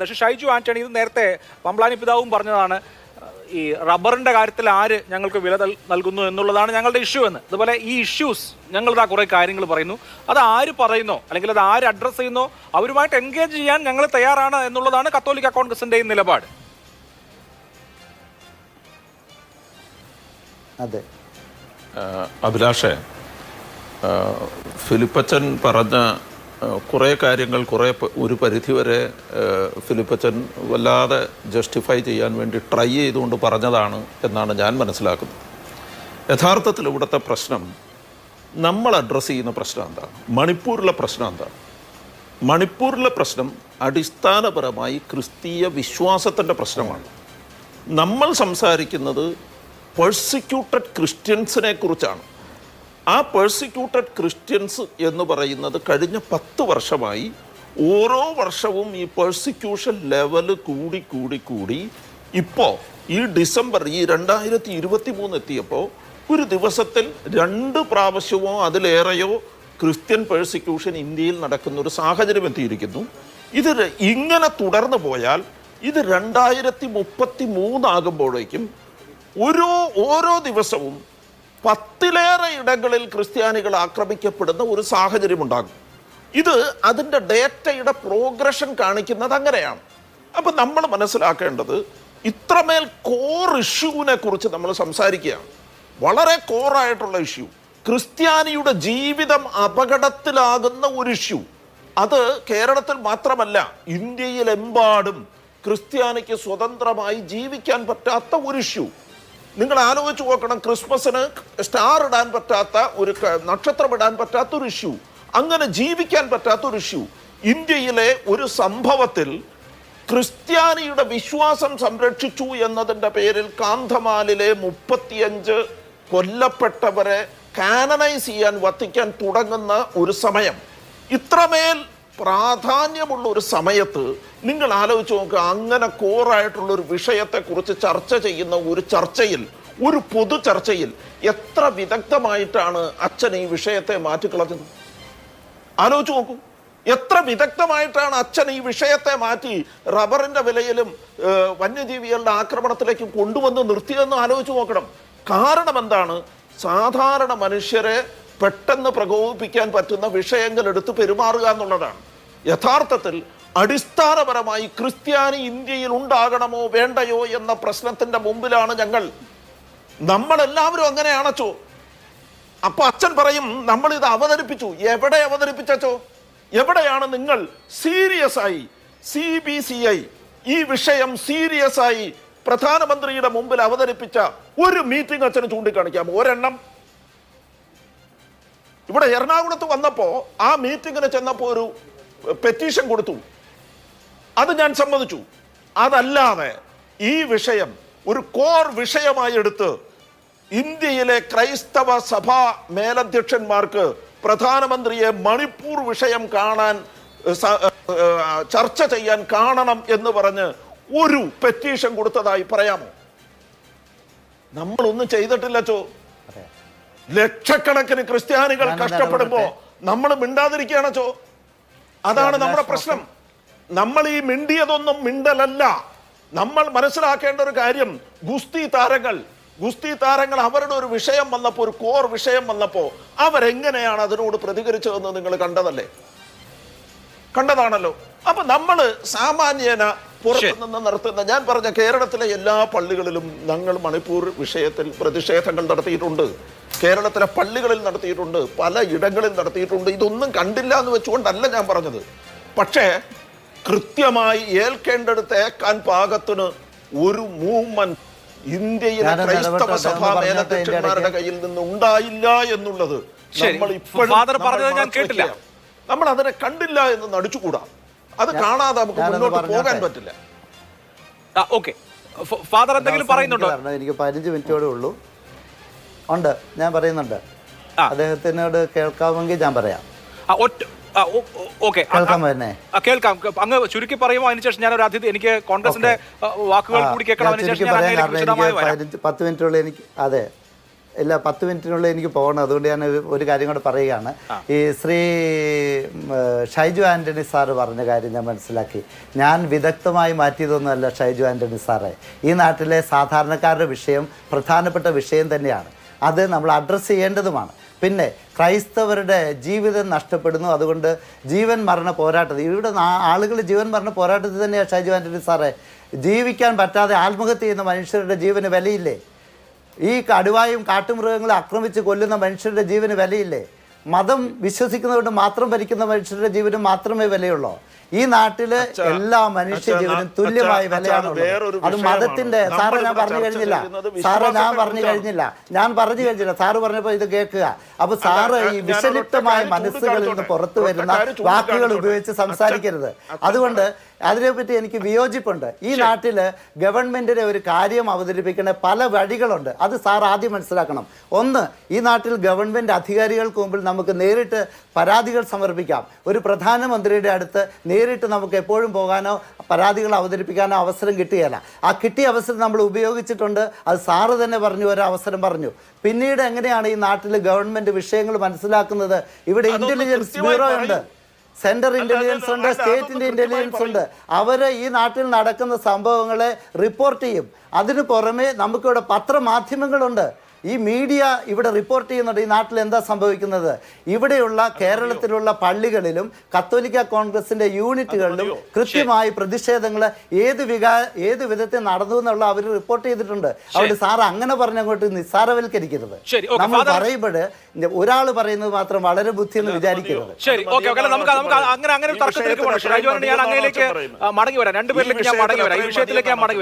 പക്ഷേ ഷൈജു ആന്റണി ഇത് നേരത്തെ പമ്പ്ലാനി പിതാവും പറഞ്ഞതാണ്, ഈ റബ്ബറിന്റെ കാര്യത്തിൽ ആര് ഞങ്ങൾക്ക് വില നൽകുന്നു എന്നുള്ളതാണ് ഞങ്ങളുടെ ഇഷ്യൂ എന്ന്. അതുപോലെ ഈ ഇഷ്യൂസ് ഞങ്ങളിതാ കുറേ കാര്യങ്ങൾ പറയുന്നു, അത് ആര് പറയുന്നോ അല്ലെങ്കിൽ അത് ആര് അഡ്രസ്സ് ചെയ്യുന്നോ അവരുമായിട്ട് എൻഗേജ് ചെയ്യാൻ ഞങ്ങൾ തയ്യാറാണ് എന്നുള്ളതാണ് കത്തോലിക്ക കോൺഗ്രസിന്റെയും നിലപാട്. അതെ അഭിലാഷേ, ഫിലിപ്പച്ചൻ പറഞ്ഞ കുറേ കാര്യങ്ങൾ ഒരു പരിധിവരെ ഫിലിപ്പച്ചൻ വല്ലാതെ ജസ്റ്റിഫൈ ചെയ്യാൻ വേണ്ടി ട്രൈ ചെയ്തുകൊണ്ട് പറഞ്ഞതാണ് എന്നാണ് ഞാൻ മനസ്സിലാക്കുന്നത്. യഥാർത്ഥത്തിൽ ഇവിടുത്തെ പ്രശ്നം, നമ്മൾ അഡ്രസ്സ് ചെയ്യുന്ന പ്രശ്നം എന്താണ്? മണിപ്പൂരിലെ പ്രശ്നം എന്താണ്? മണിപ്പൂരിലെ പ്രശ്നം അടിസ്ഥാനപരമായി ക്രിസ്തീയ വിശ്വാസത്തിൻ്റെ പ്രശ്നമാണ്. നമ്മൾ സംസാരിക്കുന്നത് പെർസിക്യൂട്ടഡ് ക്രിസ്ത്യൻസിനെ കുറിച്ചാണ്. ആ പെർസിക്യൂട്ടഡ് ക്രിസ്ത്യൻസ് എന്ന് പറയുന്നത് കഴിഞ്ഞ 10 വർഷമായി ഓരോ വർഷവും ഈ പെർസിക്യൂഷൻ ലെവല് കൂടി ഇപ്പോൾ ഈ ഡിസംബർ 2023 എത്തിയപ്പോൾ ഒരു ദിവസത്തിൽ 2 പ്രാവശ്യമോ അതിലേറെയോ ക്രിസ്ത്യൻ പെർസിക്യൂഷൻ ഇന്ത്യയിൽ നടക്കുന്ന ഒരു സാഹചര്യം എത്തിയിരിക്കുന്നു. ഇത് ഇങ്ങനെ തുടർന്നു പോയാൽ ഇത് 2033 ആകുമ്പോഴേക്കും ഓരോ ദിവസവും 10ലേറെ ഇടങ്ങളിൽ ക്രിസ്ത്യാനികൾ ആക്രമിക്കപ്പെടുന്ന ഒരു സാഹചര്യം ഉണ്ടാകും. ഇത് അതിൻ്റെ ഡേറ്റയുടെ പ്രോഗ്രഷൻ കാണിക്കുന്നത് അങ്ങനെയാണ്. അപ്പം നമ്മൾ മനസ്സിലാക്കേണ്ടത് ഇത്രമേൽ കോർ ഇഷ്യൂവിനെ കുറിച്ച് നമ്മൾ സംസാരിക്കുകയാണ്. വളരെ കോറായിട്ടുള്ള ഇഷ്യൂ, ക്രിസ്ത്യാനിയുടെ ജീവിതം അപകടത്തിലാകുന്ന ഒരു ഇഷ്യൂ. അത് കേരളത്തിൽ മാത്രമല്ല, ഇന്ത്യയിലെമ്പാടും ക്രിസ്ത്യാനിക്ക് സ്വതന്ത്രമായി ജീവിക്കാൻ പറ്റാത്ത ഒരു ഇഷ്യൂ. നിങ്ങൾ ആലോചിച്ച് നോക്കണം, ക്രിസ്മസിന് സ്റ്റാർ ഇടാൻ പറ്റാത്ത, ഒരു നക്ഷത്രം ഇടാൻ പറ്റാത്ത ഒരു ഇഷ്യൂ, അങ്ങനെ ജീവിക്കാൻ പറ്റാത്ത ഒരു ഇഷ്യൂ. ഇന്ത്യയിലെ ഒരു സംഭവത്തിൽ ക്രിസ്ത്യാനിയുടെ വിശ്വാസം സംരക്ഷിച്ചു എന്നതിൻ്റെ പേരിൽ കാന്ധമാലിലെ 35 കൊല്ലപ്പെട്ടവരെ കാനനൈസ് ചെയ്യാൻ വത്തിക്കാൻ തുടങ്ങുന്ന ഒരു സമയം, ഇത്രമേൽ പ്രാധാന്യമുള്ള ഒരു സമയത്ത് നിങ്ങൾ ആലോചിച്ച് നോക്കുക, അങ്ങനെ കോറായിട്ടുള്ളൊരു വിഷയത്തെക്കുറിച്ച് ചർച്ച ചെയ്യുന്ന ഒരു ചർച്ചയിൽ, ഒരു പൊതു ചർച്ചയിൽ എത്ര വിദഗ്ധമായിട്ടാണ് അച്ഛൻ ഈ വിഷയത്തെ മാറ്റിക്കളഞ്ഞത്? ആലോചിച്ച് നോക്കൂ, എത്ര വിദഗ്ധമായിട്ടാണ് അച്ഛൻ ഈ വിഷയത്തെ മാറ്റി റബ്ബറിന്റെ വിലയിലും വന്യജീവികളുടെ ആക്രമണത്തിലേക്കും കൊണ്ടുവന്ന് നിർത്തിയതെന്ന് ആലോചിച്ച് നോക്കണം. കാരണം എന്താണ്? സാധാരണ മനുഷ്യരെ പെട്ടെന്ന് പ്രകോപിപ്പിക്കാൻ പറ്റുന്ന വിഷയങ്ങൾ എടുത്ത് പെരുമാറുക എന്നുള്ളതാണ്. യഥാർത്ഥത്തിൽ അടിസ്ഥാനപരമായി ക്രിസ്ത്യാനി ഇന്ത്യയിൽ ഉണ്ടാകണമോ വേണ്ടയോ എന്ന പ്രശ്നത്തിന്റെ മുമ്പിലാണ് നമ്മളെല്ലാവരും അങ്ങനെയാണച്ചോ. അപ്പൊ അച്ഛൻ പറയും നമ്മൾ ഇത് അവതരിപ്പിച്ചു. എവിടെ അവതരിപ്പിച്ചോ? എവിടെയാണ് നിങ്ങൾ സീരിയസ് ആയി CBCI ഈ വിഷയം സീരിയസ് ആയി പ്രധാനമന്ത്രിയുടെ മുമ്പിൽ അവതരിപ്പിച്ച ഒരു മീറ്റിംഗ് അച്ഛന് ചൂണ്ടിക്കാണിക്കാമോ? ഒരെണ്ണം. ഇവിടെ എറണാകുളത്ത് വന്നപ്പോ ആ മീറ്റിങ്ങിന് ചെന്നപ്പോ ഒരു പെറ്റീഷൻ കൊടുത്തു, അത് ഞാൻ സമ്മതിച്ചു. അതല്ലാതെ ഈ വിഷയം ഒരു കോർ വിഷയമായി എടുത്ത് ഇന്ത്യയിലെ ക്രൈസ്തവ സഭാ മേലധ്യക്ഷന്മാർക്ക് പ്രധാനമന്ത്രിയെ മണിപ്പൂർ വിഷയം കാണാൻ, ചർച്ച ചെയ്യാൻ കാണണം എന്ന് പറഞ്ഞ് ഒരു പെറ്റീഷൻ കൊടുത്തതായി പറയാമോ? നമ്മളൊന്നും ചെയ്തിട്ടില്ലച്ചോ. ലക്ഷക്കണക്കിന് ക്രിസ്ത്യാനികൾ കഷ്ടപ്പെടുമ്പോ നമ്മൾ മിണ്ടാതിരിക്കുകയാണോ? അതാണ് നമ്മുടെ പ്രശ്നം. നമ്മൾ ഈ മിണ്ടിയതൊന്നും മിണ്ടലല്ല. നമ്മൾ മനസ്സിലാക്കേണ്ട ഒരു കാര്യം, ഗുസ്തി താരങ്ങൾ അവരുടെ ഒരു വിഷയം വന്നപ്പോൾ, ഒരു കോർ വിഷയം വന്നപ്പോൾ അവരെങ്ങനെയാണ് അതിനോട് പ്രതികരിച്ചതെന്ന് നിങ്ങൾ കണ്ടതാണല്ലോ. അപ്പൊ നമ്മൾ സാമാന്യേന പുറത്തുനിന്ന് നടത്തുന്ന, ഞാൻ പറഞ്ഞ കേരളത്തിലെ എല്ലാ പള്ളികളിലും ഞങ്ങൾ മണിപ്പൂർ വിഷയത്തിൽ പ്രതിഷേധങ്ങൾ നടത്തിയിട്ടുണ്ട്. കേരളത്തിലെ പള്ളികളിൽ നടത്തിയിട്ടുണ്ട്, പല ഇടങ്ങളിൽ നടത്തിയിട്ടുണ്ട്. ഇതൊന്നും കണ്ടില്ല എന്ന് വെച്ചുകൊണ്ടല്ല ഞാൻ പറഞ്ഞത്. പക്ഷേ കൃത്യമായി ഏൽക്കേണ്ടടുത്ത് ഏൽക്കാൻ പാകത്തിന് ഒരു മൂവ്മെന്റ് ഇന്ത്യയിലെ ക്രൈസ്തവ സഭാ മേലധ്യക്ഷന്മാരുടെ കയ്യിൽ നിന്ന് ഉണ്ടായില്ല എന്നുള്ളത് നമ്മൾ അതിനെ കണ്ടില്ല എന്ന് നടിച്ചുകൂടാ. അത് കാണാതെ നമുക്ക് മുന്നോട്ട് പോകാൻ പറ്റില്ല. ഫാദർ എന്തെങ്കിലും പറയുന്നുണ്ടോ? എനിക്ക് 15 മിനിറ്റോടെ ഉള്ളൂ. ഉണ്ട്, ഞാൻ പറയുന്നുണ്ട്. അദ്ദേഹത്തിനോട് കേൾക്കാമെങ്കിൽ ഞാൻ പറയാം. കേൾക്കാം. അങ്ങ് ചുരുക്കി പറയുമോ? അതിനുശേഷം ഞാൻ ഒരു അതിഥി, എനിക്ക് കോൺഗ്രസിന്റെ വാക്കുകൾ കൂടി കേൾക്കണം. 10 മിനിറ്റുള്ള എനിക്ക്. അതെ, ഇല്ല, 10 മിനിറ്റിനുള്ളിൽ എനിക്ക് പോകണം. അതുകൊണ്ട് ഞാൻ ഒരു കാര്യം കൂടെ പറയുകയാണ്. ഈ ശ്രീ ഷൈജു ആൻ്റണി സാറ് പറഞ്ഞ കാര്യം ഞാൻ മനസ്സിലാക്കി. ഞാൻ വിദഗ്ധമായി മാറ്റിയതൊന്നുമല്ല ഷൈജു ആൻ്റണി സാറേ. ഈ നാട്ടിലെ സാധാരണക്കാരുടെ വിഷയം പ്രധാനപ്പെട്ട വിഷയം തന്നെയാണ്. അത് നമ്മൾ അഡ്രസ്സ് ചെയ്യേണ്ടതുമാണ്. പിന്നെ ക്രൈസ്തവരുടെ ജീവിതം നഷ്ടപ്പെടുന്നു. അതുകൊണ്ട് ജീവൻ മരണ പോരാട്ടത്തിൽ ഇവിടെ ആളുകൾ ജീവൻ മരണ പോരാട്ടത്തിൽ തന്നെയാണ് ഷൈജു ആൻ്റണി സാറേ. ജീവിക്കാൻ പറ്റാതെ ആത്മഹത്യ ചെയ്യുന്ന മനുഷ്യരുടെ ജീവന് വിലയില്ലേ? ഈ കടുവായും കാട്ടുമൃഗങ്ങളെ ആക്രമിച്ച് കൊല്ലുന്ന മനുഷ്യരുടെ ജീവന് വിലയില്ലേ? മതം വിശ്വസിക്കുന്നതുകൊണ്ട് മാത്രം ഭരിക്കുന്ന മനുഷ്യരുടെ ജീവന് മാത്രമേ വിലയുള്ളൂ. ഈ നാട്ടില് എല്ലാ മനുഷ്യ ജീവനും തുല്യമായ വിലയാണുള്ളത്. അത് മതത്തിന്റെ സാറ് ഞാൻ പറഞ്ഞു കഴിഞ്ഞില്ല. സാറ് പറഞ്ഞപ്പോൾ ഇത് കേൾക്കുക. അപ്പൊ സാറ് ഈ വിഷലിപ്തമായ മനസ്സുകളിൽ നിന്ന് പുറത്തു വരുന്ന വാക്കുകൾ ഉപയോഗിച്ച് സംസാരിക്കരുത്. അതുകൊണ്ട് അതിനെപ്പറ്റി എനിക്ക് വിയോജിപ്പുണ്ട്. ഈ നാട്ടില് ഗവൺമെന്റിനെ ഒരു കാര്യം അവതരിപ്പിക്കുന്ന പല വഴികളുണ്ട്. അത് സാർ ആദ്യം മനസ്സിലാക്കണം. ഒന്ന്, ഈ നാട്ടിൽ ഗവൺമെന്റ് അധികാരികൾക്ക് മുമ്പിൽ നമുക്ക് നേരിട്ട് പരാതികൾ സമർപ്പിക്കാം. ഒരു പ്രധാനമന്ത്രിയുടെ അടുത്ത് നേരിട്ട് നമുക്ക് എപ്പോഴും പോകാനോ പരാതികൾ അവതരിപ്പിക്കാനോ അവസരം കിട്ടുകയില്ല. ആ കിട്ടിയ അവസരം നമ്മൾ ഉപയോഗിച്ചിട്ടുണ്ട്. അത് സാറ് തന്നെ പറഞ്ഞു, ഒരു അവസരം പറഞ്ഞു. പിന്നീട് എങ്ങനെയാണ് ഈ നാട്ടിൽ ഗവൺമെന്റ് വിഷയങ്ങൾ മനസ്സിലാക്കുന്നത്? ഇവിടെ ഇന്റലിജൻസ് ബ്യൂറോ ഉണ്ട്, സെൻട്രൽ ഇന്റലിജൻസ് ഉണ്ട്, സ്റ്റേറ്റിന്റെ ഇന്റലിജൻസ് ഉണ്ട്. അവർ ഈ നാട്ടിൽ നടക്കുന്ന സംഭവങ്ങളെ റിപ്പോർട്ട് ചെയ്യും. അതിനു പുറമെ നമുക്കിവിടെ പത്രമാധ്യമങ്ങളുണ്ട്. ഈ മീഡിയ ഇവിടെ റിപ്പോർട്ട് ചെയ്യുന്നുണ്ട് ഈ നാട്ടിൽ എന്താ സംഭവിക്കുന്നത്. ഇവിടെയുള്ള കേരളത്തിലുള്ള പള്ളികളിലും കത്തോലിക്ക കോൺഗ്രസിന്റെ യൂണിറ്റുകളിലും കൃത്യമായി പ്രതിഷേധങ്ങൾ ഏത് വിധത്തിൽ നടന്നു എന്നുള്ള അവർ റിപ്പോർട്ട് ചെയ്തിട്ടുണ്ട്. അവിടെ സാർ അങ്ങനെ പറഞ്ഞങ്ങോട്ട് നിസ്സാരവൽക്കരിക്കരുത്. നമ്മൾ പറയുമ്പോൾ ഒരാൾ പറയുന്നത് മാത്രം വളരെ ബുദ്ധിയെന്ന് വിചാരിക്കരുത്. ശരി, നമുക്ക് അങ്ങനെ ഒരു തർക്കത്തിലേക്ക് മടങ്ങി വരാം. രണ്ടുപേരിലേക്ക് ഞാൻ മടങ്ങി വരാം. ഈ വിഷയത്തിലേക്ക് ഞാൻ മടങ്ങി വരാം.